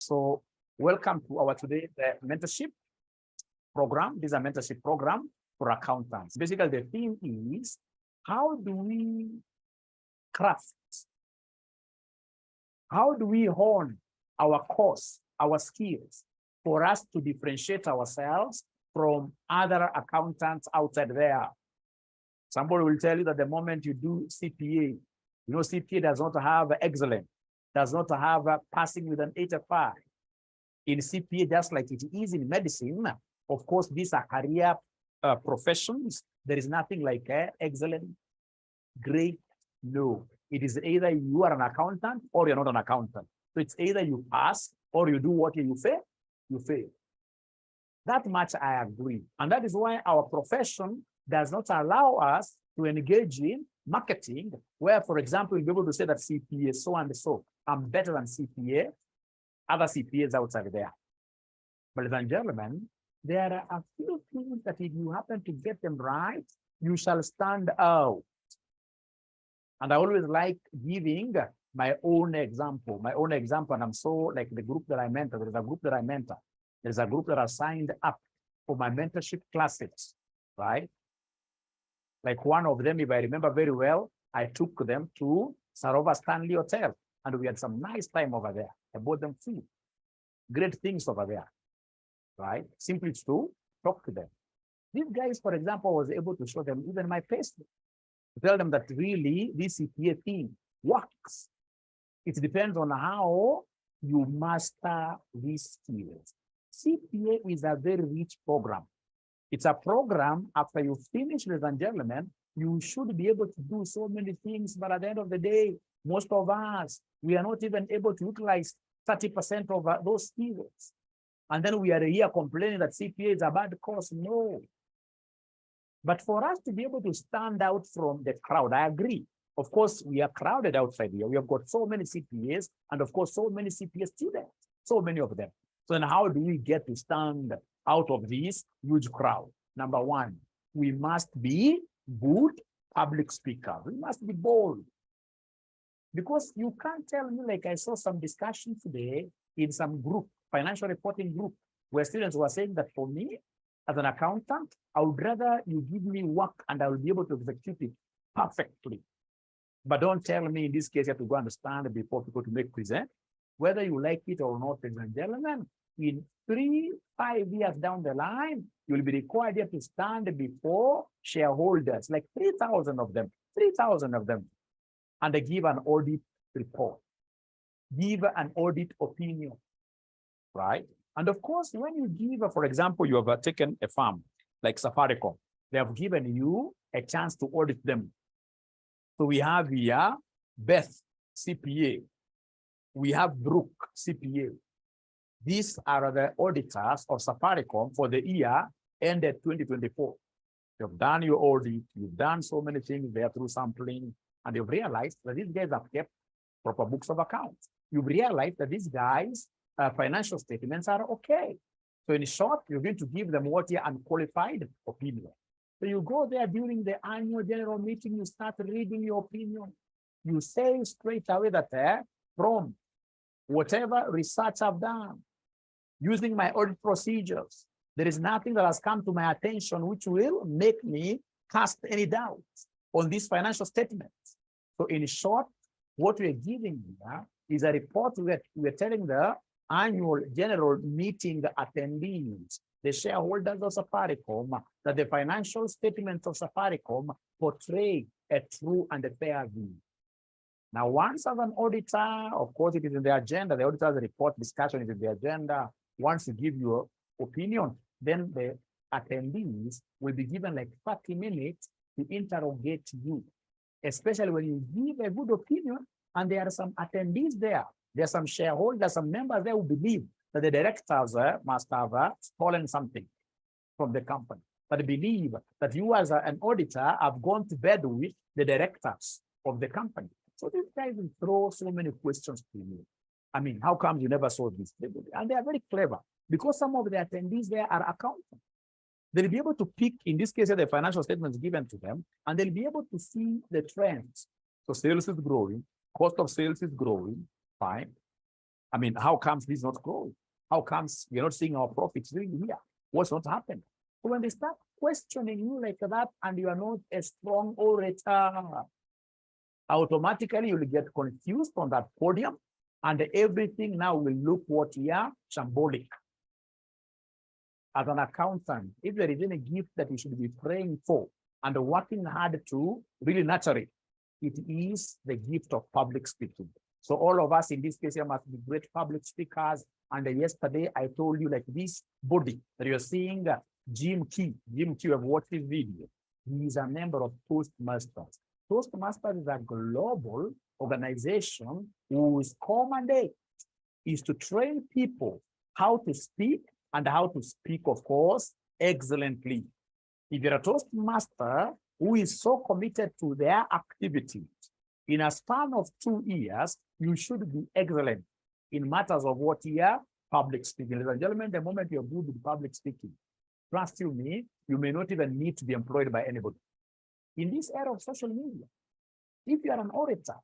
So welcome to our today mentorship program. This is a mentorship program for accountants. Basically, the theme is how do we craft, how do we hone our course, our skills for us to differentiate ourselves from other accountants outside there. Somebody will tell you that the moment you do CPA, you know, CPA does not have excellent, does not have passing with an 85. In CPA, just like it is in medicine, of course, these are career professions. There is nothing like excellent, great, no. It is either you are an accountant or you're not an accountant. So it's either you pass or you do what you fail, you fail. That much I agree. And that is why our profession does not allow us to engage in marketing, where, for example, you'll be able to say that CPA so and so, I'm better than CPA, other CPAs outside there. But ladies and gentlemen, there are a few things that if you happen to get them right, you shall stand out. And I always like giving my own example, and I'm so like the group that I mentor, there's a group that I mentor. There's a group that are signed up for my mentorship classes, right? Like one of them, if I remember very well, I took them to Sarova Stanley Hotel and we had some nice time over there. I bought them food, great things over there, right? Simply to talk to them. These guys, for example, was able to show them even my Facebook, to tell them that really this CPA thing works. It depends on how you master these skills. CPA is a very rich program. It's a program, after you finish, ladies and gentlemen, you should be able to do so many things, but at the end of the day, most of us, we are not even able to utilize 30% of those skills. And then we are here complaining that CPA is a bad course. No. But for us to be able to stand out from the crowd, I agree. Of course, we are crowded outside here. We have got so many CPAs and of course, so many CPA students, so many of them. So then how do we get to stand out of this huge crowd? Number one, we must be good public speakers. We must be bold. Because you can't tell me, like I saw some discussion today in some group, financial reporting group, where students were saying that for me, as an accountant, I would rather you give me work and I will be able to execute it perfectly. But don't tell me in this case, you have to go understand before people to make present. Whether you like it or not, ladies and gentlemen, in 3-5 years down the line, you will be required to stand before shareholders, like 3,000 of them, and they give an audit report, give an audit opinion, right? And of course, when you give, for example, you have taken a firm like Safaricom, they have given you a chance to audit them. So we have here Beth, CPA. We have Brooke, CPA. These are the auditors of Safaricom for the year ended 2024. You've done your audit, you've done so many things there through sampling, and you've realized that these guys have kept proper books of accounts. You've realized that these guys' financial statements are okay. So in short, you're going to give them what your unqualified opinion. So you go there during the annual general meeting, you start reading your opinion. You say straight away that from whatever research I've done, using my audit procedures, there is nothing that has come to my attention which will make me cast any doubts on these financial statements. So in short, what we're giving here is a report we're telling the annual general meeting attendees, the shareholders of Safaricom, that the financial statements of Safaricom portray a true and a fair view. Now, once as an auditor, of course, it is in the agenda, the auditor's report discussion is in the agenda. Once you give your opinion, then the attendees will be given like 30 minutes to interrogate you, especially when you give a good opinion and there are some attendees there. There are some shareholders, some members there who believe that the directors must have stolen something from the company, but believe that you as an auditor have gone to bed with the directors of the company. So these guys will throw so many questions to you. I mean, how come you never saw this? And they are very clever because some of the attendees there are accountants. They'll be able to pick, in this case, the financial statements given to them, and they'll be able to see the trends. So sales is growing, cost of sales is growing, fine. I mean, how comes this not growing? How comes we're not seeing our profits really here? What's not happening? So when they start questioning you like that and you are not a strong orator, automatically you'll get confused on that podium and everything now will look what you are, shambolic. As an accountant, if there is any gift that you should be praying for and working hard to really nurture it, it is the gift of public speaking. So all of us in this case here must be great public speakers. And yesterday I told you like this body that you're seeing, Jim Key, have watched this video. He is a member of Toastmasters. Toastmasters is a global organization whose mandate is to train people how to speak and how to speak, of course, excellently. If you're a Toastmaster who is so committed to their activities, in a span of 2 years, you should be excellent in matters of what year? Public speaking. Ladies and gentlemen, the moment you're good with public speaking, trust you me, you may not even need to be employed by anybody. In this era of social media, if you are an orator,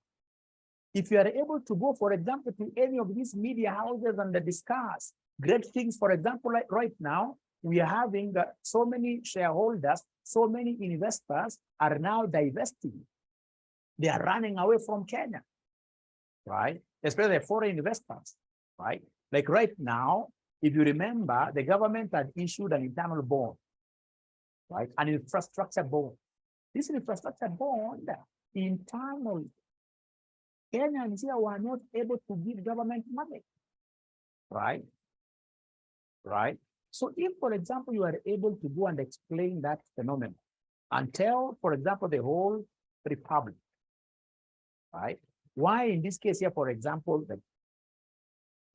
if you are able to go, for example, to any of these media houses and discuss great things, for example, like right now, we are having so many shareholders, so many investors are now divesting. They are running away from Kenya, right? Especially foreign investors, right? Like right now, if you remember, the government had issued an internal bond, right? An infrastructure bond. This infrastructure bond, internal, Kenyans here were not able to give government money, right? Right? So if, for example, you are able to go and explain that phenomenon and tell, for example, the whole republic, right? Why in this case here, for example, the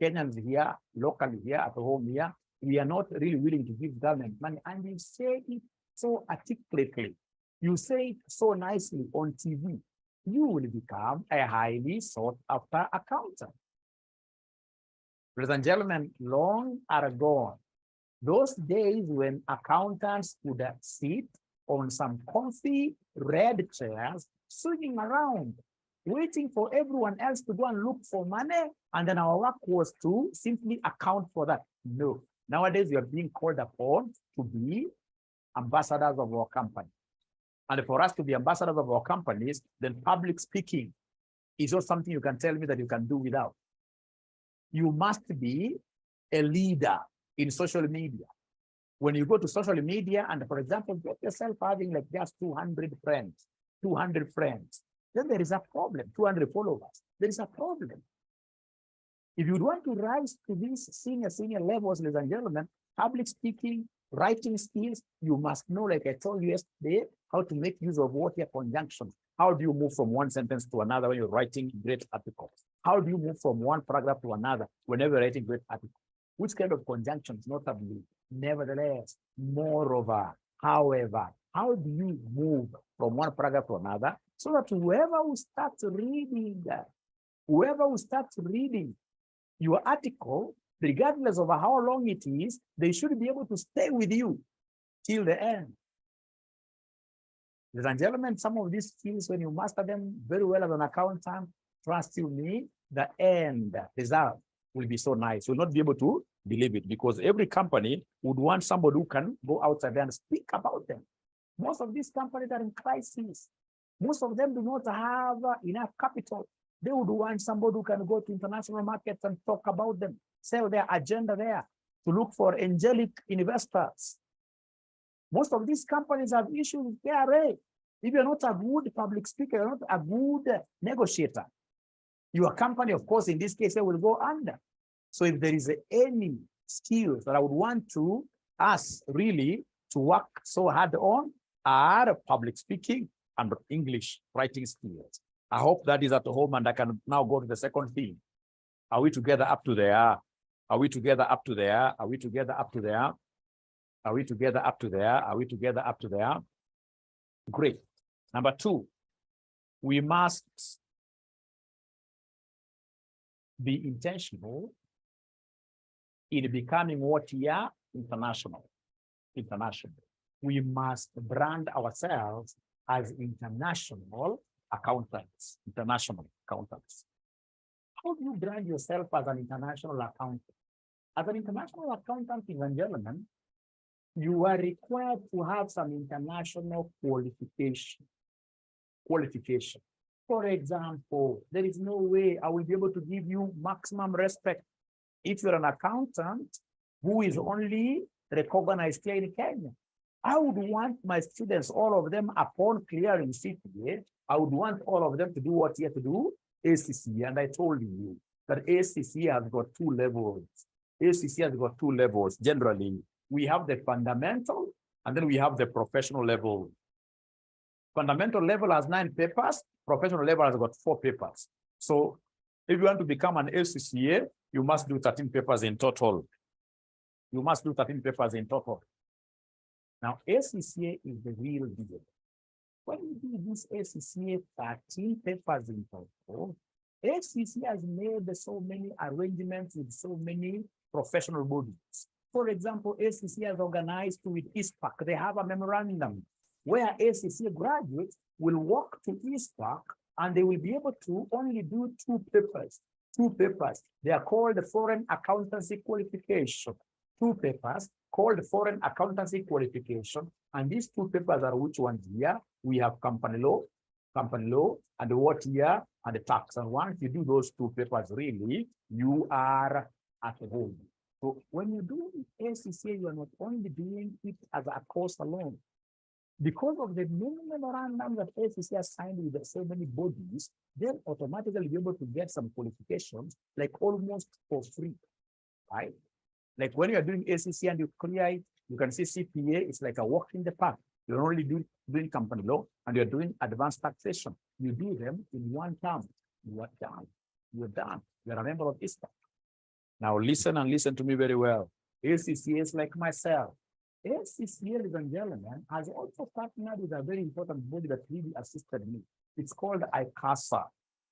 Kenyans here, locally here, at home here, we are not really willing to give government money. And you say it so articulately. You say it so nicely on TV. You will become a highly sought after accountant. Ladies and gentlemen, long are gone those days when accountants would sit on some comfy red chairs, swinging around, waiting for everyone else to go and look for money, and then our work was to simply account for that. No. Nowadays, we are being called upon to be ambassadors of our company. And for us to be ambassadors of our companies, then public speaking is not something you can tell me that you can do without. You must be a leader in social media. When you go to social media and, for example, get yourself having like just 200 friends, then there is a problem. 200 followers, there is a problem. If you want to rise to these senior levels, ladies and gentlemen, public speaking, writing skills, you must know, like I told you yesterday, how to make use of what your conjunction. How do you move from one sentence to another when you're writing great articles? How do you move from one paragraph to another whenever you're writing great articles? Which kind of conjunctions, notably, nevertheless, moreover, however, how do you move from one paragraph to another so that whoever will start reading your article, regardless of how long it is, they should be able to stay with you till the end. Ladies and gentlemen, some of these skills, when you master them very well as an accountant, trust you me, the end result will be so nice. You'll not be able to believe it because every company would want somebody who can go outside there and speak about them. Most of these companies are in crisis. Most of them do not have enough capital. They would want somebody who can go to international markets and talk about them, sell their agenda there, to look for angelic investors. Most of these companies have issues with KRA. If you're not a good public speaker, you're not a good negotiator, your company, of course, in this case, will go under. So if there is any skills that I would want to us really to work so hard on are public speaking and English writing skills. I hope that is at home and I can now go to the second theme. Are we together up to there? Are we together up to there? Are we together up to there? Are we together up to there? Are we together up to there? Great. Number 2, we must be intentional in becoming what we are, international. We must brand ourselves as international accountants. How do you brand yourself as an international accountant? As an international accountant, in German, you are required to have some international qualification. For example, there is no way I will be able to give you maximum respect if you're an accountant who is only recognized here in Kenya. I would want my students, all of them, upon clearing CPA, I would want all of them to do what you have to do, ACCA. And I told you that ACCA has got two levels. ACCA has got two levels. Generally, we have the fundamental, and then we have the professional level. Fundamental level has 9 papers. Professional level has got 4 papers. So if you want to become an ACCA, you must do 13 papers in total. You must do 13 papers in total. Now, ACCA is the real deal. When you do this ACCA 13 papers in total, ACCA has made so many arrangements with so many professional bodies. For example, ACCA has organized with ISPAC. They have a memorandum where ACCA graduates will walk to ISPAC and they will be able to only do 2 papers. 2 papers. They are called the Foreign Accountancy Qualification. 2 papers called Foreign Accountancy Qualification. And these 2 papers are which ones here? We have company law, and the what here, and the tax. And once you do those 2 papers, really, you are at home. So when you do ACCA, you are not only doing it as a course alone. Because of the many memorandums that ACCA has signed with so many bodies, they'll automatically be able to get some qualifications, like almost for free, right? Like when you are doing ACCA and you clear it, you can see CPA, it's like a walk in the park. You're only doing company law and you're doing advanced taxation. You do them in 1 term. You are done. You're done. You're a member of ISPAC. Now listen and listen to me very well. ACCA is like myself. ACCA, ladies and gentlemen, has also partnered with a very important body that really assisted me. It's called ICASA.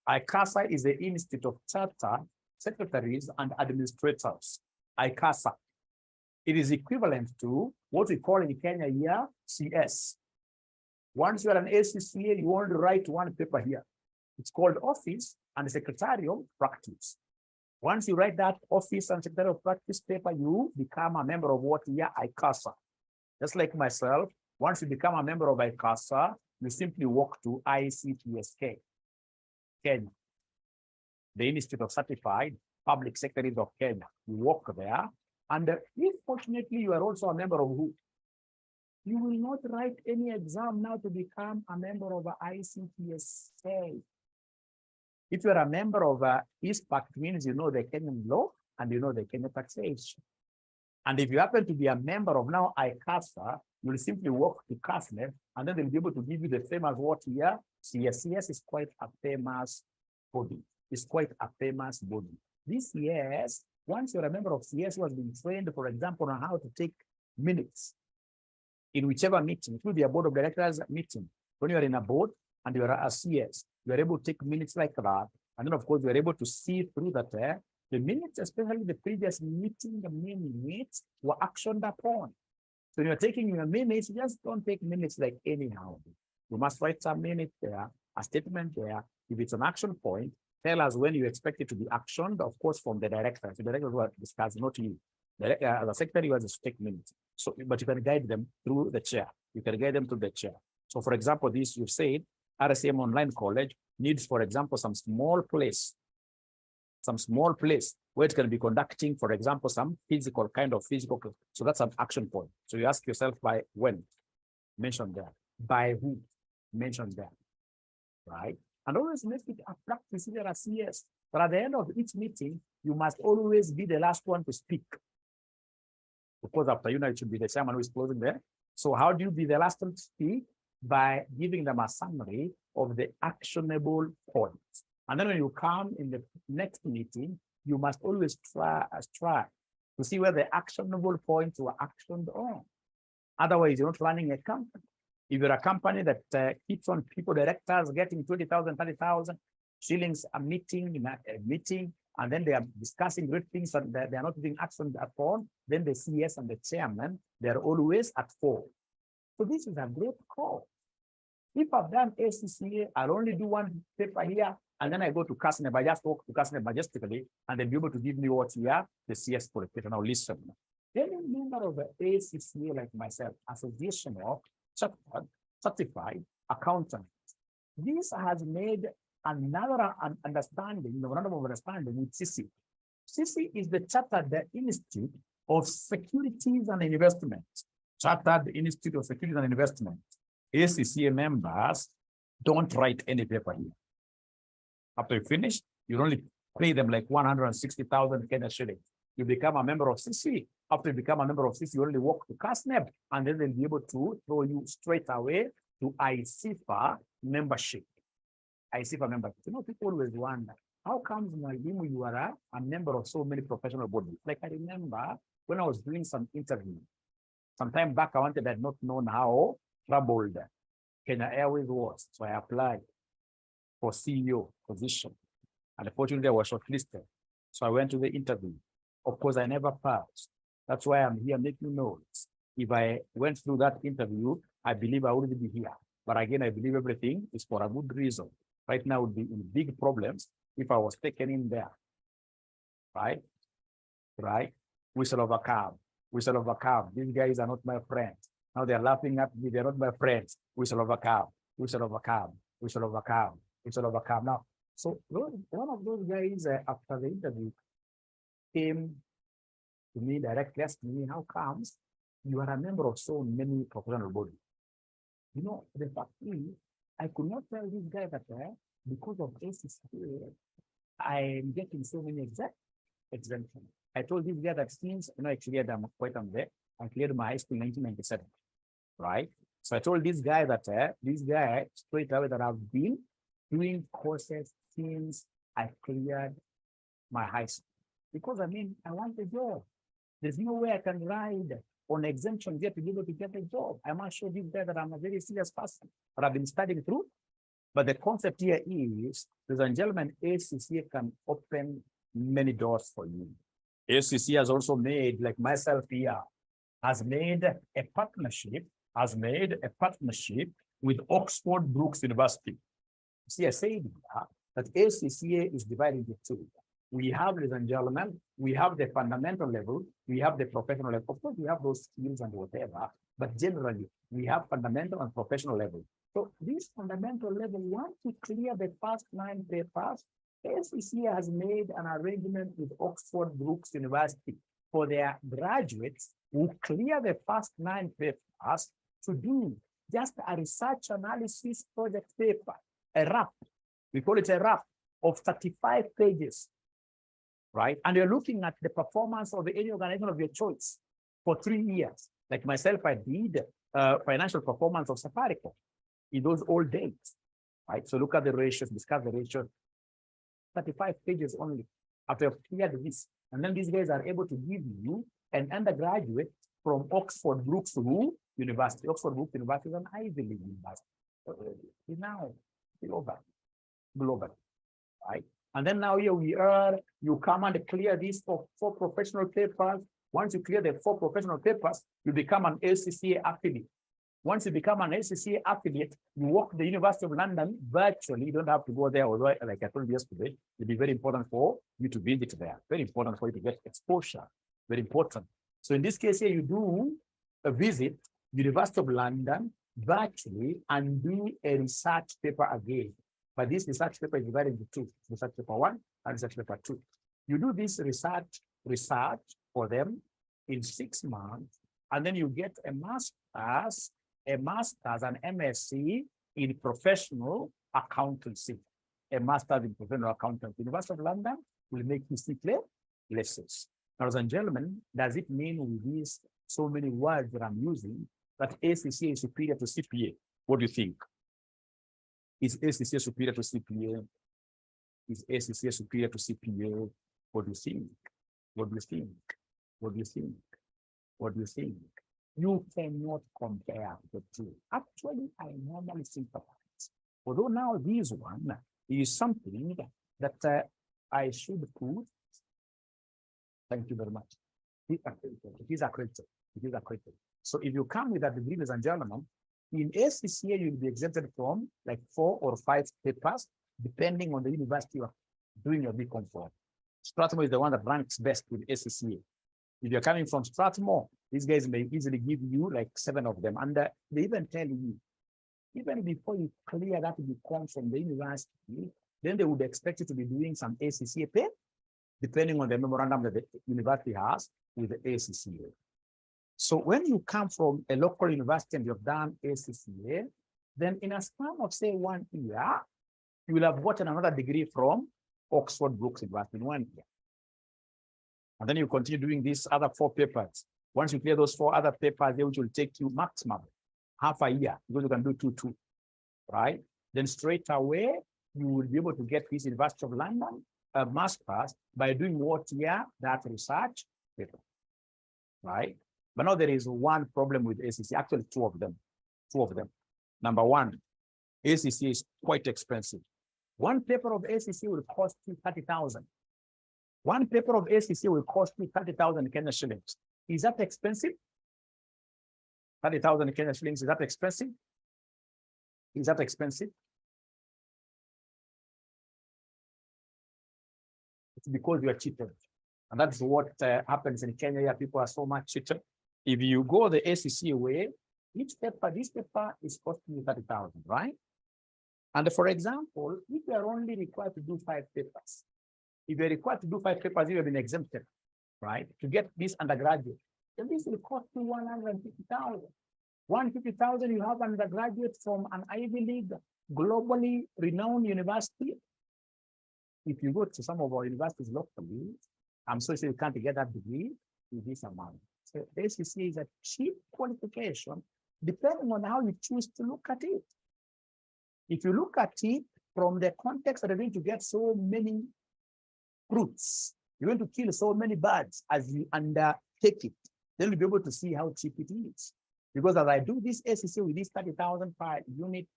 ICASA is the Institute of Charter Secretaries and Administrators. ICASA. It is equivalent to what we call in Kenya here, CS. Once you are an ACCA, you only write 1 paper here. It's called Office and Secretarial Practice. Once you write that Office and Secretarial Practice paper, you become a member of what here, ICASA. Just like myself, once you become a member of ICASA, you simply walk to ICPSK, Kenya, the Institute of Certified Public Secretaries of Kenya. You walk there, and if fortunately you are also a member of who, you will not write any exam now to become a member of ICPSK. If you are a member of ISPAC, it means you know the Kenyan law and you know the Kenyan taxation. And if you happen to be a member of now ICASA, you will simply walk to CASNET, and then they'll be able to give you the same as what here. CS is quite a famous body. It's quite a famous body. This CS, once you're a member of CS who has been trained, for example, on how to take minutes in whichever meeting, it will be a board of directors meeting. When you are in a board and you are a CS, you are able to take minutes like that. And then, of course, you are able to see through that. The minutes, especially the previous meeting, the minutes were actioned upon. So when you're taking your minutes, just don't take minutes like anyhow. You must write some minutes there, a statement there. If it's an action point, tell us when you expect it to be actioned, of course, from the director. The director will discuss, not you. As a secretary, you have to take minutes. So, but you can guide them through the chair. You can guide them through the chair. So, for example, this you've said, RSM Online College needs, for example, some small place where it can be conducting, for example, some physical. So that's an action point. So you ask yourself by when, mention that. By who, mention that, right? And always make it a practice here at CS. But at the end of each meeting, you must always be the last one to speak. Because after you know, it should be the chairman who is closing there. So how do you be the last one to speak? By giving them a summary of the actionable points. And then when you come in the next meeting, you must always try to see where the actionable points were actioned on. Otherwise, you're not running a company. If you're a company that keeps on people, directors getting 20,000, 30,000 shillings a meeting, and then they are discussing great things and they are not being actioned upon, then the CS and the chairman, they're always at fault. So this is a great call. If I've done ACCA, I'll only do 1 paper here And then I go to CASNEB, I just talk to CASNEB majestically, and they'll be able to give me what here, the CS qualification. Now listen. Any member of the ACCA like myself, Association of Certified Accountants, this has made another understanding, memorandum of understanding with CIFA. CIFA is the Chartered Institute of Securities and Investments. Chartered Institute of Securities and Investments. ACCA members don't write any paper here. After you finish, you only pay them like 160,000 Kenya shillings. You become a member of CC. After you become a member of CC, you only walk to CASNEB, and then they'll be able to throw you straight away to CIFA membership. CIFA membership. You know, people always wonder, how comes you are a member of so many professional bodies? Like I remember when I was doing some interview, some time back, I had not known how troubled Kenya Airways was. So I applied for CEO position. And unfortunately, I was shortlisted. So I went to the interview. Of course, I never passed. That's why I'm here making notes. If I went through that interview, I believe I wouldn't be here. But again, I believe everything is for a good reason. Right now, I would be in big problems if I was taken in there. Right? Right? We shall overcome. We shall overcome. These guys are not my friends. Now they're laughing at me. They're not my friends. We shall overcome. We shall overcome. We shall overcome. We shall overcome. Now, so one of those guys after the interview came to me directly, asked me, how comes you are a member of so many professional bodies? You know, the fact is, I could not tell this guy that because of ACCA, I'm getting so many exemptions. I told this guy that since, you know, I cleared there. I cleared my high school in 1997, right? So I told this guy that this guy straight away that I've been doing courses since I cleared my high school. Because I mean, I want a job. There's no way I can ride on exemption yet to be able to get a job. I must show this guy that I'm a very serious person, but I've been studying through. But the concept here is, ladies and gentlemen, ACCA can open many doors for you. ACCA has also made, like myself here, has made a partnership with Oxford Brookes University. See, I said that ACCA is divided into two. We have, ladies and gentlemen, we have the fundamental level, we have the professional level. Of course, we have those skills and whatever, but generally, we have fundamental and professional level. So this fundamental level, once you clear the first 9 papers, ACCA has made an arrangement with Oxford Brookes University for their graduates who clear the first 9 papers to do just a research analysis project paper, a RAP. We call it a RAP of 35 pages, right? And you're looking at the performance of any organization of your choice for 3 years. Like myself, I did financial performance of Safaricom in those old days, right? So look at the ratios, discuss the ratios, 35 pages only after you've cleared this. And then these guys are able to give you an undergraduate from Oxford Brookes University. Oxford Brookes University is an Ivy League university. Now, global, right? And then now here we are, you come and clear these 4 professional papers. Once you clear the 4 professional papers, you become an ACCA affiliate. Once you become an ACCA affiliate, you work the University of London virtually. You don't have to go there, although, like I told you yesterday, it'll be very important for you to visit there. Very important for you to get exposure. Very important. So in this case here, you do a visit University of London virtually and do a research paper again. But this research paper is divided into 2, research paper 1 and research paper 2. You do this research for them in 6 months, and then you get a master's, an MSc in professional accountancy. A master's in professional accountancy. University of London will make you see lessons. Ladies and gentlemen, does it mean with these so many words that I'm using that ACCA is superior to CPA? What do you think? Is ACCA superior to CPA? Is ACCA superior to CPA? What do you think? What do you think? What do you think? What do you think? You cannot compare the two. Actually, I normally sympathize. Although now this one is something that I should put. Thank you very much. It is accredited. It is accredited. So if you come with that degree, ladies and gentlemen, in ACCA, you'll be exempted from like 4 or 5 papers, depending on the university you are doing your BCom for. Strathmore is the one that ranks best with ACCA. If you're coming from Strathmore, these guys may easily give you like 7 of them. And they even tell you, even before you clear that BCom from the university, then they would expect you to be doing some ACCA pay, depending on the memorandum that the university has with the ACCA. So when you come from a local university and you've done ACCA, then in a span of say 1 year, you will have gotten another degree from Oxford Brookes University in 1 year. And then you continue doing these other 4 papers. Once you clear those 4 other papers, which will take you maximum half a year, because you can do 2-2, right? Then straight away, you will be able to get this University of London a master's by doing what year? That research paper, right? But now there is one problem with ACC, actually 2 of them. Number one, ACC is quite expensive. One paper of ACC will cost you 30,000. One paper of ACC will cost you 30,000 Kenya shillings. Is that expensive? 30,000 Kenya shillings, is that expensive? Is that expensive? It's because you are cheated. And that's what happens in Kenya. Here, people are so much cheated. If you go the ACC way, this paper is costing you 30,000, right? And for example, if you are only required to do 5 papers, if you're required to do 5 papers, you have been exempted, right? To get this undergraduate, then this will cost you 150,000. 150,000, you have an undergraduate from an Ivy League, globally renowned university. If you go to some of our universities locally, I'm so sure you can't get that degree with this amount. So ACC is a cheap qualification, depending on how you choose to look at it. If you look at it from the context that you're going to get so many fruits, you're going to kill so many birds as you undertake it, then you'll be able to see how cheap it is. Because as I do this ACC with these 30,000 per unit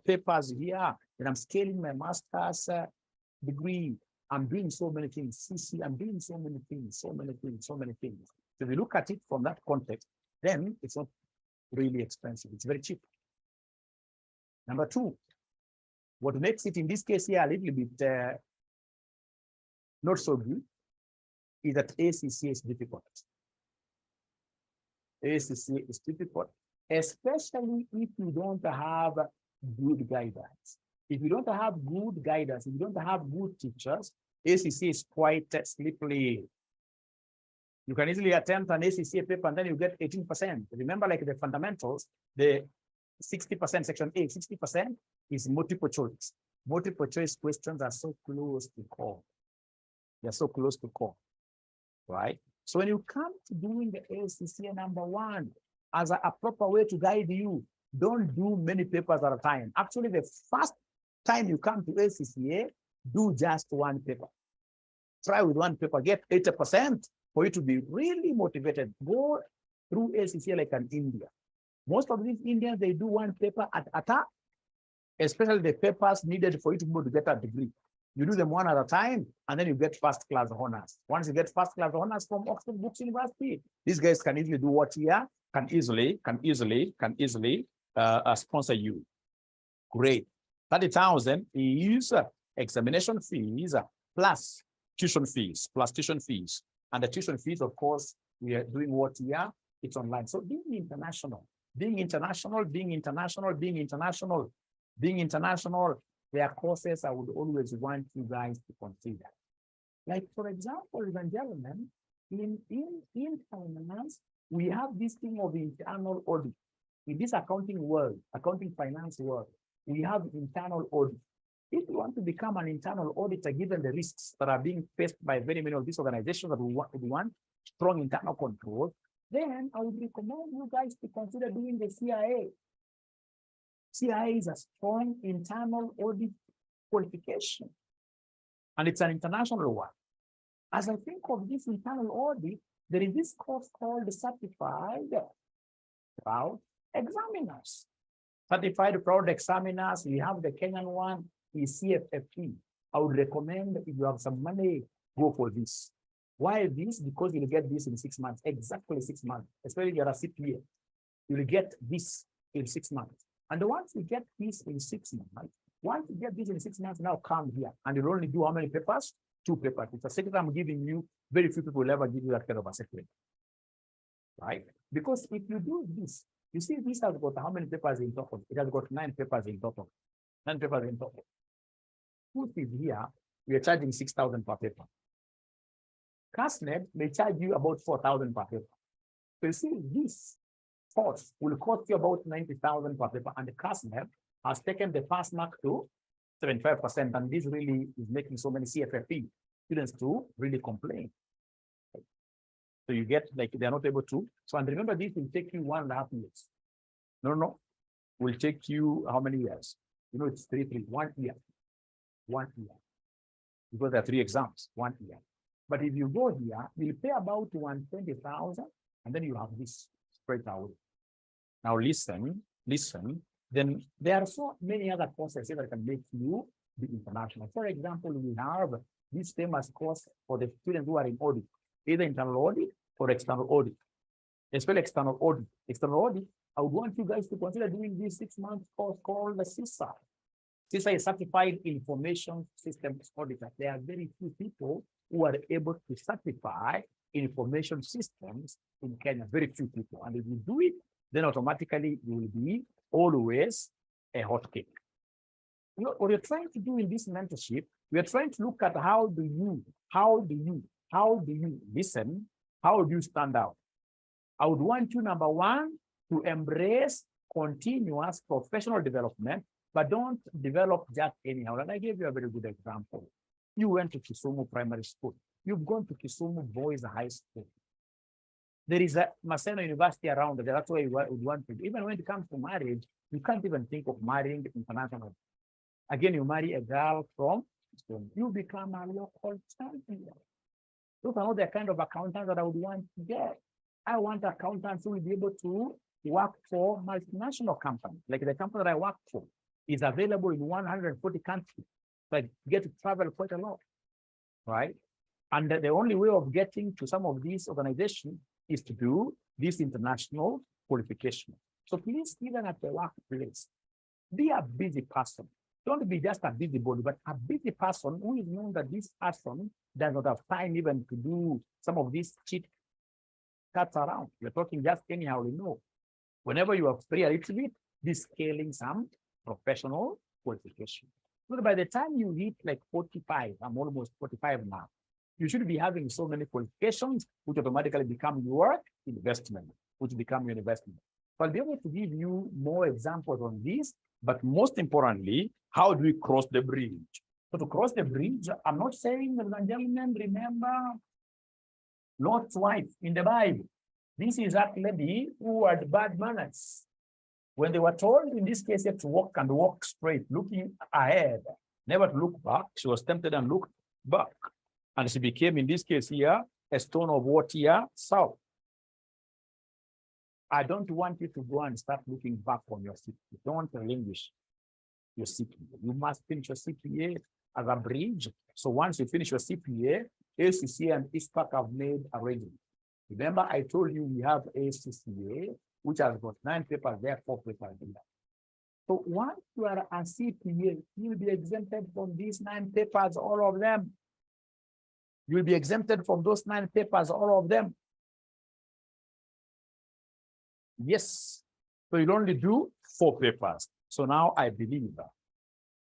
papers here, and I'm scaling my master's degree, I'm doing so many things. CC, I'm doing so many things. So if you look at it from that context, then it's not really expensive. It's very cheap. Number 2, what makes it in this case here a little bit not so good is that ACC is difficult. ACC is difficult, especially if you don't have good guidance. If you don't have good guidance, if you don't have good teachers, ACC is quite slippery. You can easily attempt an ACC paper and then you get 18%. Remember, like the fundamentals, the 60%, section A, 60% is multiple choice. Multiple choice questions are so close to core. They're so close to core, right? So when you come to doing the ACC, number 1, as a proper way to guide you, don't do many papers at a time. Actually, the first time you come to ACCA, do just 1 paper. Try with 1 paper, get 80% for you to be really motivated. Go through ACCA like an Indian. Most of these Indians, they do 1 paper at a time, especially the papers needed for you to be able to get a degree. You do them 1 at a time, and then you get first-class honors. Once you get first-class honors from Oxford Brookes University, these guys can easily do what here? Can easily sponsor you. Great. 30,000 is examination fees plus tuition fees, And the tuition fees, of course, we are doing what here? It's online. So being international, there are courses I would always want you guys to consider. Like, for example, ladies and gentlemen, in finance, we have this thing of internal audit. In this accounting world, accounting finance world, we have internal audit. If you want to become an internal auditor, given the risks that are being faced by very many of these organizations that we want strong internal control, then I would recommend you guys to consider doing the CIA. CIA is a strong internal audit qualification, and it's an international one. As I think of this internal audit, there is this course called Certified Proud Examiners. Certified Proud Examiners, we have the Kenyan one, is CFFP. I would recommend, if you have some money, go for this. Why this? Because you'll get this in 6 months, exactly 6 months, especially if you're a CPA. You'll get this in 6 months. And once you get this in 6 months, Once you get this in 6 months, now come here. And you'll only do how many papers? 2 papers. It's a secret I'm giving you. Very few people will ever give you that kind of a secret. Right? Because if you do this, you see this has got how many papers in total? It has got 9 papers in total. 9 papers in total. Put it here, we are charging 6,000 per paper. CASNET may charge you about 4,000 per paper. So you see, this course will cost you about 90,000 per paper, and the CASNET has taken the pass mark to 75%, and this really is making so many CFFE students to really complain. So you get like they're not able to. So, and remember, this will take you 1.5 years. No, will take you how many years? You know, it's 1 year. 1 year. Because there are 3 exams, 1 year. But if you go here, you'll pay about 120,000, and then you have this straight out. Now listen. Then there are so many other courses that can make you be international. For example, we have this famous course for the students who are in audit, either internal audit or external audit. Especially external audit. External audit, I would want you guys to consider doing this 6-month course called the CIFA. CIFA is Certified Information Systems Auditor. There are very few people who are able to certify information systems in Kenya. Very few people. And if you do it, then automatically you will be always a hot cake. You know, what you're trying to do in this mentorship, we are trying to look at how do you listen, how do you stand out? I would want you, number 1, to embrace continuous professional development, but don't develop just anyhow. And I gave you a very good example. You went to Kisumu Primary School. You've gone to Kisumu Boys High School. There is a Maseno University around there. That's why you would want to. Even when it comes to marriage, you can't even think of marrying internationally. Again, you marry a girl from Kisumu. You become a local champion. Those are not the kind of accountants that I would want to get. I want accountants who will be able to work for multinational companies. Like the company that I work for is available in 140 countries. So I get to travel quite a lot, right? And the only way of getting to some of these organizations is to do this international qualification. So please, even at the workplace, be a busy person. Don't be just a busybody, but a busy person who is known that this person does not have time even to do some of these cheat cuts around. You're talking just anyhow, you know. Whenever you are free a little bit, be scaling some professional qualification. So by the time you hit like 45, I'm almost 45 now, you should be having so many qualifications, which automatically become your investment, which become your investment. So I'll be able to give you more examples on this, but most importantly, how do we cross the bridge? So to cross the bridge, I'm not saying, ladies and gentlemen, remember Lot's wife in the Bible. This is that lady who had bad manners. When they were told, in this case, to walk and walk straight, looking ahead, never to look back, she was tempted and looked back. And she became, in this case here, a stone of what here? South. I don't want you to go and start looking back on your CPA. Don't relinquish your CPA. You must finish your CPA as a bridge. So once you finish your CPA, ACCA and ISPAC have made arrangements. Remember, I told you we have ACCA, which has got 9 papers there, 4 papers there. So once you are a CPA, you will be exempted from these 9 papers, all of them. You will be exempted from those 9 papers, all of them. Yes. So you'll only do 4 papers. So now I believe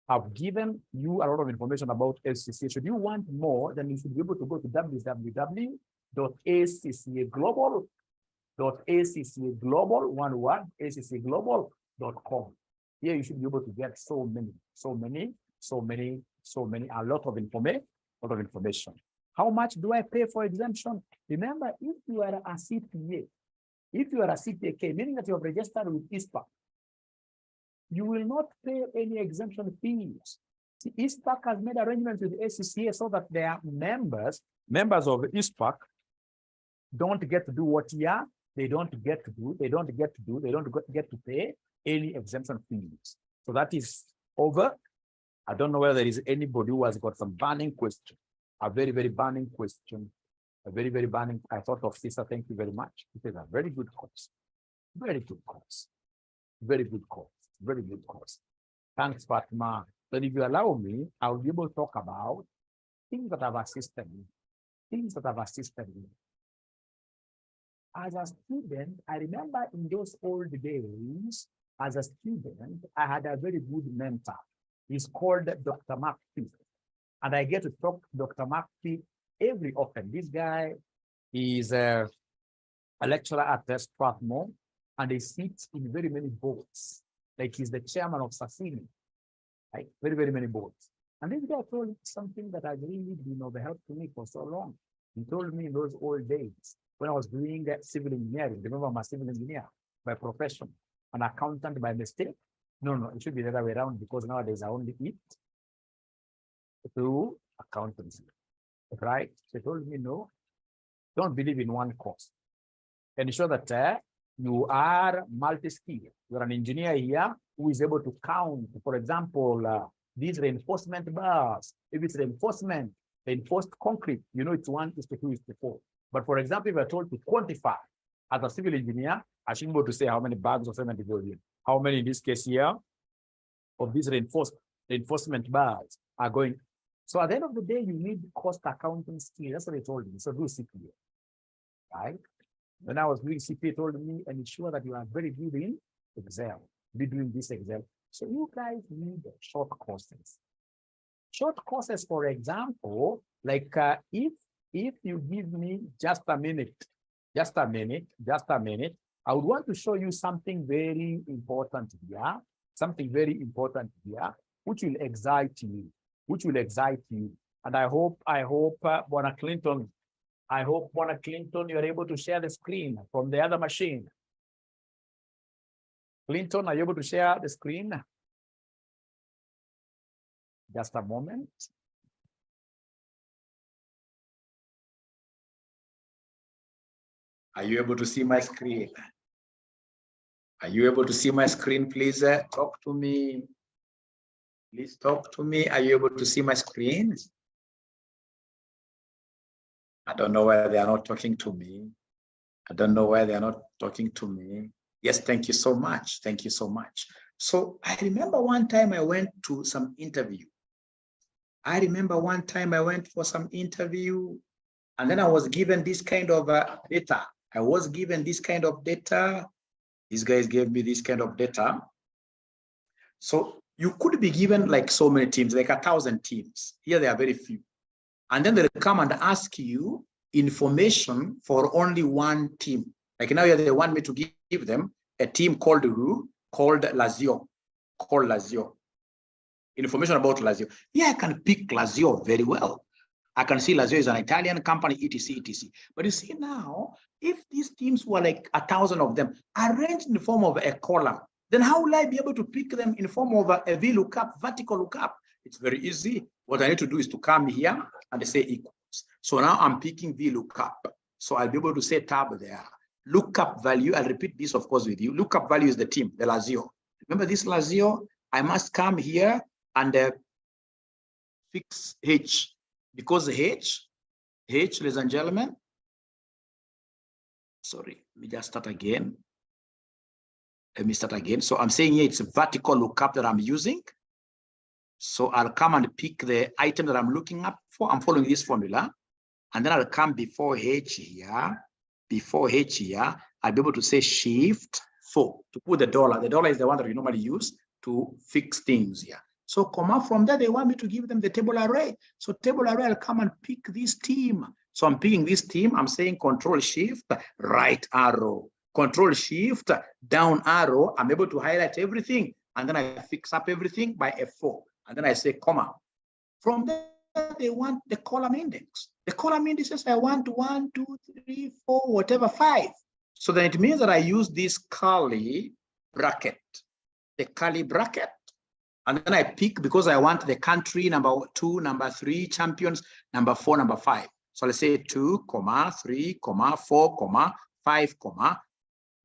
I've given you a lot of information about ACCA. Should you want more, then you should be able to go to www.accglobal.accglobal.com. Here you should be able to get so many, a lot of information. How much do I pay for exemption? Remember, if you are a CPA, meaning that you have registered with ISPAC, you will not pay any exemption fees. See, ISPAC has made arrangements with ACCA so that their members of ISPAC don't get to do what here they don't get to do, they don't get to pay any exemption fees. So that is over. I don't know whether there is anybody who has got some burning question, a very, very burning question, a very, very burning. I thought of Sister, thank you very much. It is a very good course. Very good course. Very good course. Very good course. Thanks, Fatma. So if you allow me, I'll be able to talk about things that have assisted me. Things that have assisted me. As a student, I remember in those old days, as a student, I had a very good mentor. He's called Dr. Murphy. And I get to talk to Dr. Murphy every often. This guy is a lecturer at Strathmore, and he sits in very many boards. Like he's the chairman of Sasini, right? Very, very many boards. And this guy told me something that has really been of help to me for so long. He told me in those old days, when I was doing civil engineering, remember I'm a civil engineer by profession, an accountant by mistake. No, it should be the other way around, because nowadays I only eat through accountancy, right? So he told me, no, don't believe in one course. Ensure that you are multi-skilled. You're an engineer here who is able to count, for example, these reinforcement bars. If it's reinforced concrete, you know it's 1:2:4. But for example, if you're told to quantify as a civil engineer, I should be able to say how many bags of cement go in. How many in this case here of these reinforcement bars are going. So at the end of the day, you need cost accounting skill. That's what they told me. So do CPA, right? When I was doing CPA, told me, and ensure that you are very good in Excel. Be doing this Excel. So you guys need short courses. Short courses, for example, like if you give me just a minute, I would want to show you something very important here, which will excite you, And I hope, Bona Clinton, you're able to share the screen from the other machine. Clinton, are you able to share the screen? Just a moment. Are you able to see my screen? Are you able to see my screen? Please talk to me. Please talk to me. Are you able to see my screen? I don't know why they are not talking to me. Yes, thank you so much. So I remember one time I went to some interview. And then I was given this kind of data. These guys gave me this kind of data. So you could be given like so many teams, like 1,000 teams. Here there are very few. And then they'll come and ask you information for only one team. Like now they want me to give them a team called who? Called Lazio. Information about Lazio. Yeah, I can pick Lazio very well. I can see Lazio is an Italian company, etc. But you see now, if these teams were like 1,000 of them arranged in the form of a column, then how will I be able to pick them in the form of a VLOOKUP, vertical lookup? It's very easy. What I need to do is to come here and say equals. So now I'm picking VLOOKUP. So I'll be able to say tab there. Lookup value, I'll repeat this, of course, with you. Lookup value is the team, the Lazio. Remember this Lazio? I must come here and fix H. Because H, ladies and gentlemen, sorry, let me just start again. So I'm saying here it's a vertical lookup that I'm using. So I'll come and pick the item that I'm looking up for. I'm following this formula. And then I'll come before H here. I'll be able to say shift 4 to put the dollar. The dollar is the one that we normally use to fix things here. So from there, they want me to give them the table array. So table array, I'll come and pick this team. So I'm picking this team. I'm saying Control Shift, right arrow. Control Shift, down arrow. I'm able to highlight everything. And then I fix up everything by F4. And then I say comma. From there, they want the column index. The column indices, I want 1, 2, 3, 4, whatever, 5. So then it means that I use this curly bracket. And then I pick because I want the country, number 2, number 3, champions, number 4, number 5. So let's say 2, 3, 4, 5,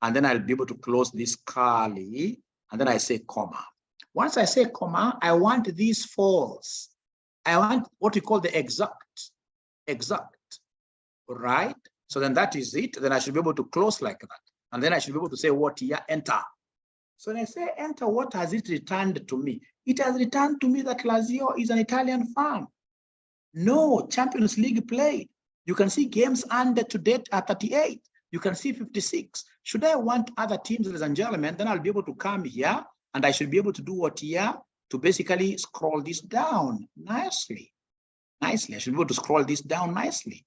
and then I'll be able to close this curly, and then I say comma. Once I say comma, I want these false. I want what we call the exact, right? So then that is it. Then I should be able to close like that. And then I should be able to say what here, enter. So when I say enter, what has it returned to me? It has returned to me that Lazio is an Italian firm. No Champions League played. You can see games under to date at 38. You can see 56. Should I want other teams, ladies and gentlemen, then I'll be able to come here and I should be able to do what here? To basically scroll this down nicely. Nicely. I should be able to scroll this down nicely.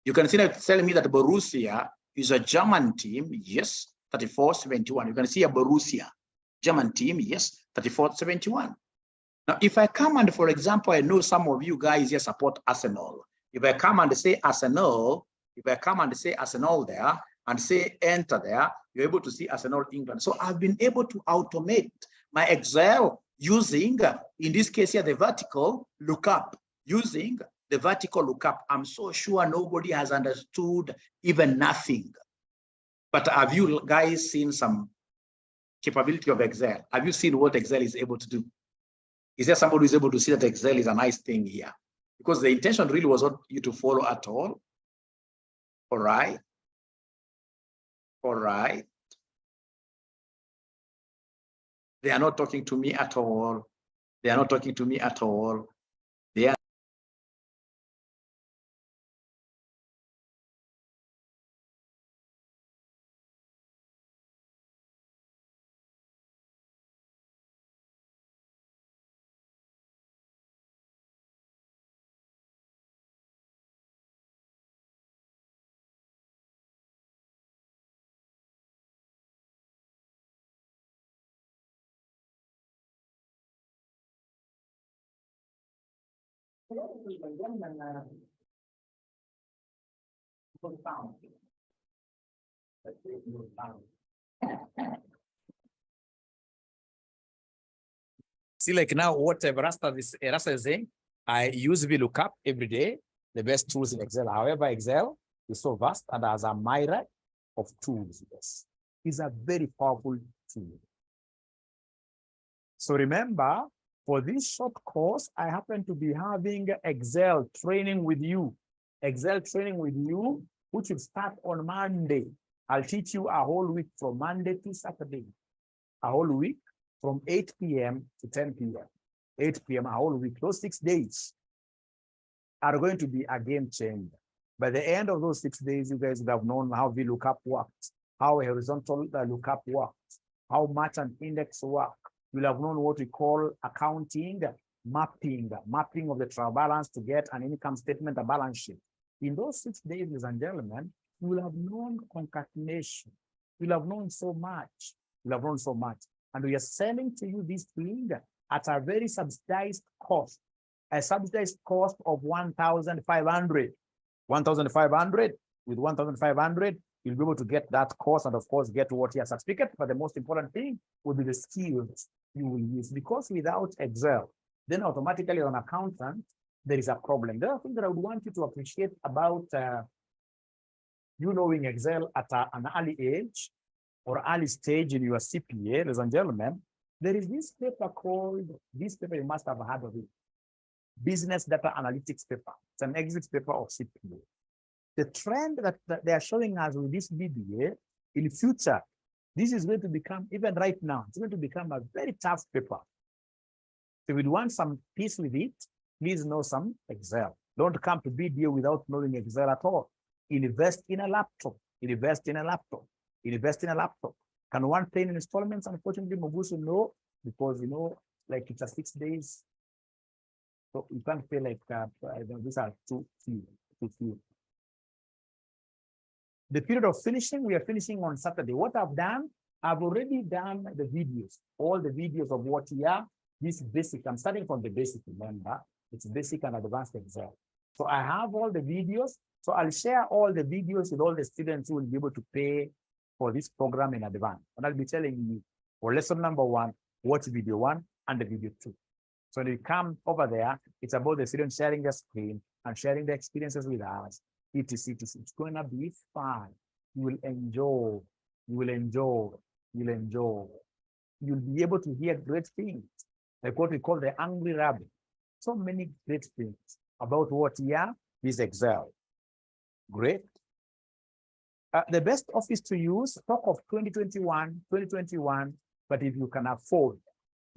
You can see that telling me that Borussia is a German team. Yes, 34-71. You can see a Borussia, German team. Yes, 34-71. Now, if I come and, for example, I know some of you guys here support Arsenal. If I come and say Arsenal, there and say enter there, you're able to see Arsenal England. So I've been able to automate my Excel using, in this case here, the vertical lookup. Using the vertical lookup, I'm so sure nobody has understood even nothing. But have you guys seen some capability of Excel? Have you seen what Excel is able to do? Is there somebody who is able to see that Excel is a nice thing here? Because the intention really was not you to follow at all. All right. All right. They are not talking to me at all. They are not talking to me at all. They are see, like now, whatever Rasta is saying, I use VLOOKUP every day, the best tools in Excel. However, Excel is so vast and has a myriad of tools. Yes, it's a very powerful tool. So remember, for this short course, I happen to be having Excel training with you. Excel training with you, which will start on Monday. I'll teach you a whole week from Monday to Saturday. A whole week from 8 p.m. to 10 p.m. 8 p.m. a whole week. Those 6 days are going to be a game changer. By the end of those 6 days, you guys would have known how VLOOKUP works, how a horizontal lookup works, how match and index work. You'll have known what we call accounting mapping of the trial balance to get an income statement, a balance sheet. In those 6 days, ladies and gentlemen, you will have known concatenation. You'll have known so much. You'll have known so much. And we are selling to you this thing at a very subsidized cost, a subsidized cost of 1,500. 1,500. With 1,500, you'll be able to get that course and, of course, get what your certificate. But the most important thing will be the skills you will use. Because without Excel, then automatically on accountant, there is a problem. The other thing that I would want you to appreciate about you knowing Excel at an early age or early stage in your CPA, ladies and gentlemen, there is this paper called, this paper you must have heard of it, Business Data Analytics paper. It's an exit paper of CPA. The trend that they are showing us with this BDA, in future, this is going to become, even right now, it's going to become a very tough paper. If you want some peace with it, please know some Excel. Don't come to BDA without knowing Excel at all. Invest in a laptop. Invest in a laptop. Invest in a laptop. Can one pay in installments? Unfortunately, Mobusu, no, because, you know, like it's a 6 days. So you can't pay like these are too few. The period of finishing, we are finishing on Saturday. What I've done, I've already done the videos, all the videos of what here, this basic. I'm starting from the basic, remember, it's basic and advanced Excel. So I have all the videos. So I'll share all the videos with all the students who will be able to pay for this program in advance. And I'll be telling you for lesson number 1, watch video 1 and the video 2. So when you come over there, it's about the students sharing their screen and sharing their experiences with us. etc. It's going to be fun. You will enjoy. You will enjoy. You'll enjoy. You'll be able to hear great things, like what we call the angry rabbit. So many great things about what here is Excel. Great. The best office to use, talk of 2021, But if you can afford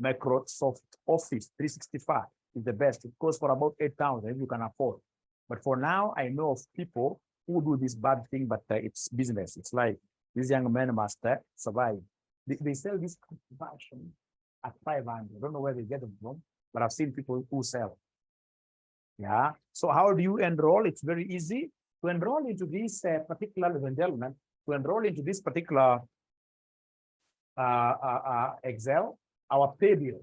Microsoft Office 365 is the best. It goes for about 8,000 if you can afford. But for now, I know of people who do this bad thing, but it's business. It's like this young man must survive. They sell this version at 500. I don't know where they get them from, but I've seen people who sell. Yeah. So how do you enroll? It's very easy to enroll into this particular gentleman. To enroll into this particular Excel, our pay bill.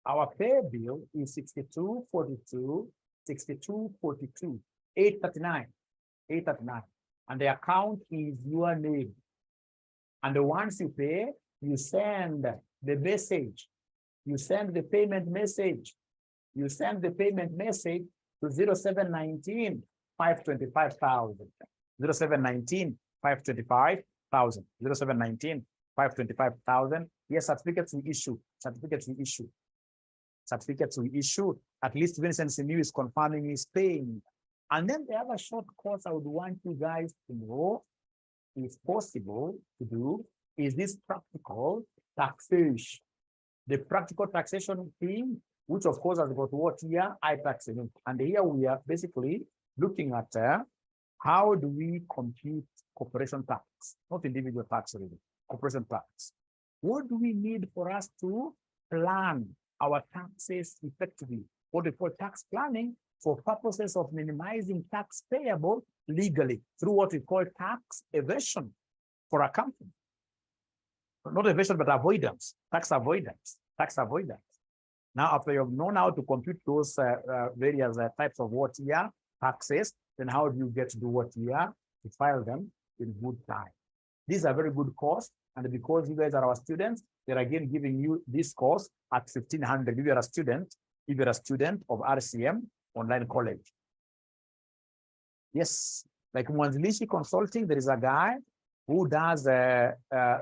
Our pay bill is 6242, 6242, 839. And the account is your name. And once you pay, you send the message. You send the payment message. You send the payment message to 0719 525,000. 0719 525,000. 0719 525,000. Yes, certificates we issue. Certificates we issue. Certificates we issue. At least Vincent Simiu is confirming he's paying. And then the other short course I would want you guys to know, if possible, to do is this practical taxation. The practical taxation thing, which of course has got what here? I-tax. And here we are basically looking at how do we compute corporation tax, not individual tax really, corporation tax. What do we need for us to plan our taxes effectively? What we call tax planning for purposes of minimizing tax payable legally through what we call tax evasion for a company. Not evasion, but avoidance, tax avoidance, tax avoidance. Now, after you've known how to compute those various types of what year taxes, then how do you get to do what year to file them in good time? These are very good course, and because you guys are our students, they're again giving you this course at 1,500 if you're a student of RCM Online College. Yes, like Mwanzilishi Consulting, there is a guy who does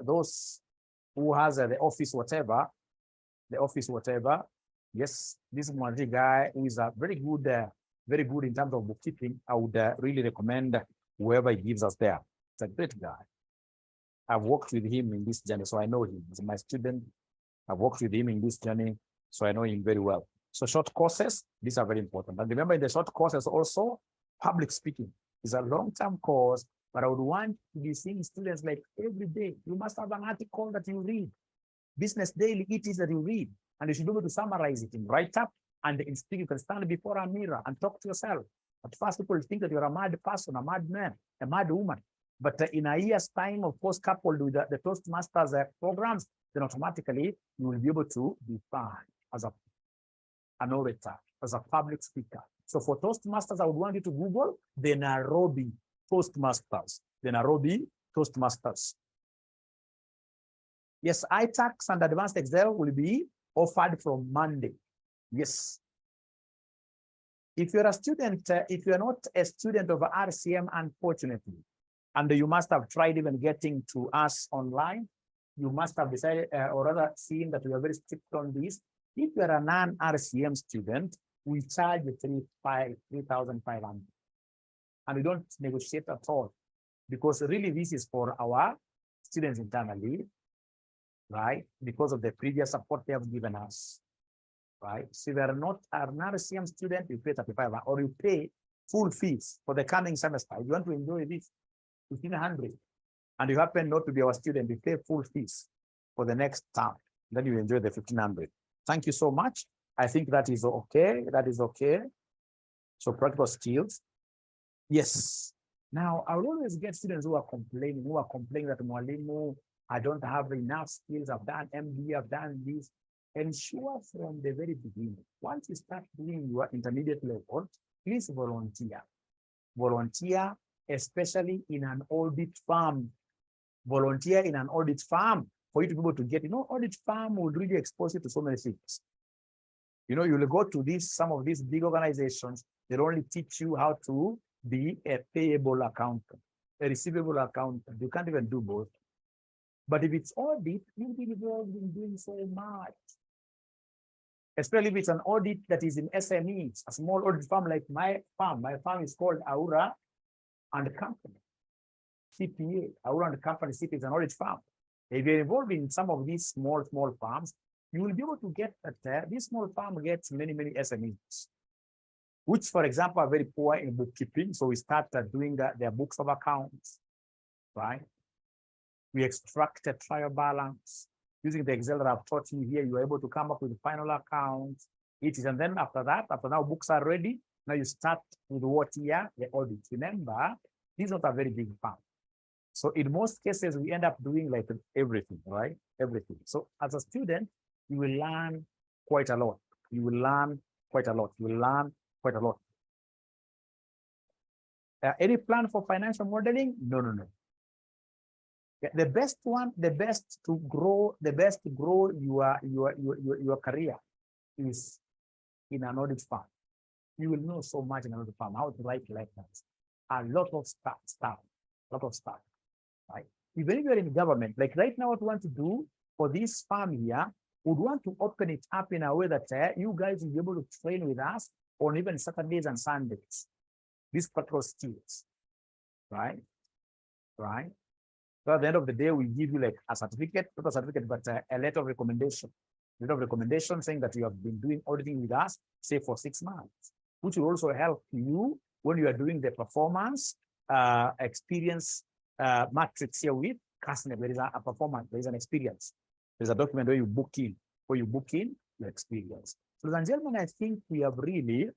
those who has the office whatever. Yes, this Mwanzilishi guy who is a very good in terms of bookkeeping. I would really recommend whoever he gives us there. It's a great guy. I've worked with him in this journey, so I know him. He's my student. I've worked with him in this journey, so I know him very well. So short courses, these are very important. And remember, in the short courses also, public speaking is a long-term course, but I would want to be seeing students like every day. You must have an article that you read. Business Daily, it is that you read, and you should be able to summarize it in write-up, and in speak. You can stand before a mirror and talk to yourself. At first, people think that you're a mad person, a mad man, a mad woman. But in a year's time, of course, coupled with the Toastmasters programs, then automatically you will be able to be fine as an orator, as a public speaker. So for Toastmasters, I would want you to Google the Nairobi Toastmasters. The Nairobi Toastmasters. Yes, I-tax and Advanced Excel will be offered from Monday. Yes. If you're a student, if you're not a student of RCM, unfortunately, and you must have tried even getting to us online, you must have decided, or rather seen that we are very strict on this. If you're a non-RCM student, we charge 3,500. And we don't negotiate at all, because really this is for our students internally, right? Because of the previous support they have given us, right? So if you are not an RCM student, you pay 3,500, or you pay full fees for the coming semester. If you want to enjoy this, 1,500, and you happen not to be our student, you pay full fees for the next term. Then you enjoy the 1,500. Thank you so much. I think that is okay. That is okay. So practical skills. Yes. Now, I will always get students who are complaining that Mwalimu, I don't have enough skills. I've done MBA, I've done this. Ensure from the very beginning, once you start doing your intermediate level, please volunteer. Volunteer, especially in an audit firm. Volunteer in an audit firm for you to be able to get, audit firm will really expose you to so many things. You'll go to some of these big organizations, they'll only teach you how to be a payable accountant, a receivable accountant. You can't even do both. But if it's audit, you'll be involved in doing so much. Especially if it's an audit that is in SMEs, a small audit firm like my firm. My firm is called Aura and Company, CPA. Aura and Company CPA is an audit firm. If you're involved in some of these small farms, you will be able to get that this small farm gets many SMEs, which, for example, are very poor in bookkeeping. So we started doing their books of accounts, right? We extracted trial balance. Using the Excel that I've taught you here, you are able to come up with the final account. And then after now books are ready, now you start with what year? The audit. Remember, this is not a very big farm. So in most cases, we end up doing like everything, right? Everything. So as a student, you will learn quite a lot. You will learn quite a lot. You will learn quite a lot. Any plan for financial modeling? No. The best to grow your career is in an audit firm. You will know so much in an audit firm, how to write letters, a lot of stuff, right? Even if you're in government, like right now, what we want to do for this firm here, would want to open it up in a way that you guys will be able to train with us on even Saturdays and Sundays, these particular skills, right? So at the end of the day, we give you like a certificate, not a certificate, but a letter of recommendation. Letter of recommendation saying that you have been doing auditing with us, say for 6 months, which will also help you when you are doing the performance experience matrix here with customer. There is a performance, there is an experience. There's a document where you book in your experience. So, ladies and gentlemen, I think we have really.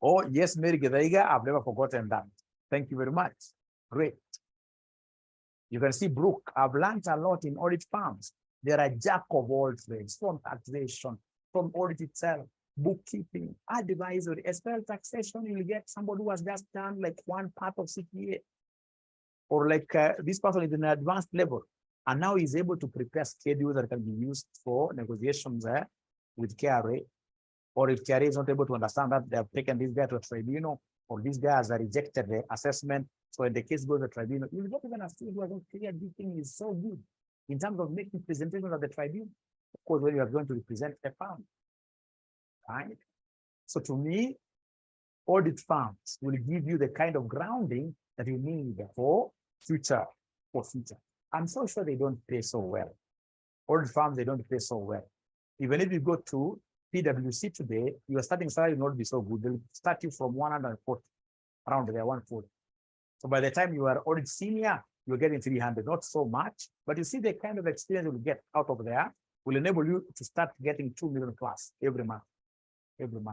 Oh, yes, Mary Gedaiga, I've never forgotten that. Thank you very much. Great. You can see Brooke, I've learned a lot in audit firms. They are a jack of all trades, from taxation, from audit itself, bookkeeping, advisory, as well taxation. You'll get somebody who has just done like one part of CPA, or like this person is in an advanced level, and now he's able to prepare schedules that can be used for negotiations with KRA. Or if KRA is not able to understand that, they have taken this guy to a tribunal, or this guy has rejected the assessment. So in the case goes to the tribunal, you will not even assume who are going to clear this thing is so good in terms of making presentations at the tribunal. Of course, when you are going to represent a firm, right? So to me, audit firms will give you the kind of grounding that you need for future. I'm so sure they don't pay so well. Audit firms, they don't pay so well. Even if you go to PwC today, your starting salary will not be so good. They'll start you from 140, around there, 140. So by the time you are audit senior, you're getting 300, not so much, but you see the kind of experience you'll get out of there will enable you to start getting 2 million plus every month. Ladies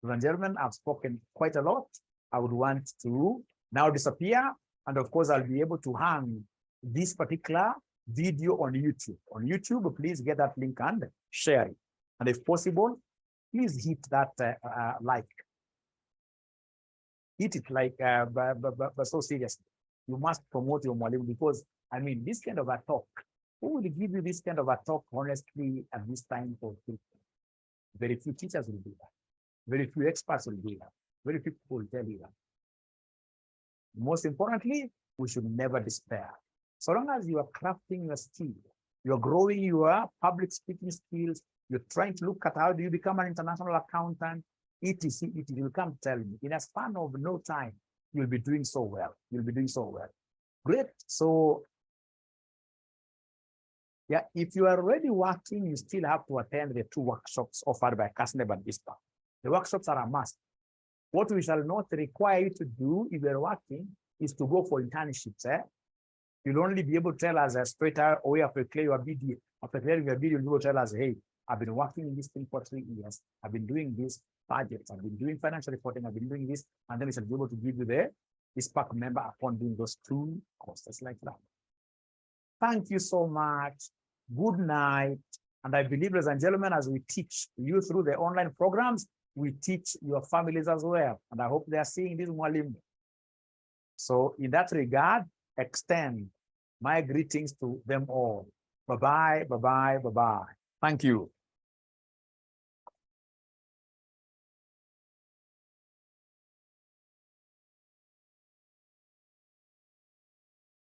and gentlemen, I've spoken quite a lot. I would want to now disappear. And of course, I'll be able to hang this particular video on YouTube. On YouTube, please get that link and share it. And if possible, please hit that like. Hit it like, but so seriously. You must promote your mwalimu, because, I mean, this kind of a talk, who will give you this kind of a talk, honestly, at this time for people? Very few teachers will do that. Very few experts will do that. Very few people will tell you that. Most importantly, we should never despair. So long as you are crafting your skill, you're growing your public speaking skills, you're trying to look at how do you become an international accountant, etc. You'll come tell me. In a span of no time, you'll be doing so well. Great. So, yeah, if you are already working, you still have to attend the 2 workshops offered by CASNEB and ISPA. The workshops are a must. What we shall not require you to do if you're working is to go for internships. You'll only be able to tell us straight away after clear your BD. After clearing your BD, you'll be able to tell us, hey, I've been working in this thing for 3 years. I've been doing this projects. I've been doing financial reporting. I've been doing this. And then we shall be able to give you the ISPAC member upon doing those 2 courses like that. Thank you so much. Good night. And I believe, ladies and gentlemen, as we teach you through the online programs, we teach your families as well. And I hope they are seeing this mwalimu. So in that regard, extend my greetings to them all. Bye-bye, bye-bye, bye-bye. Thank you.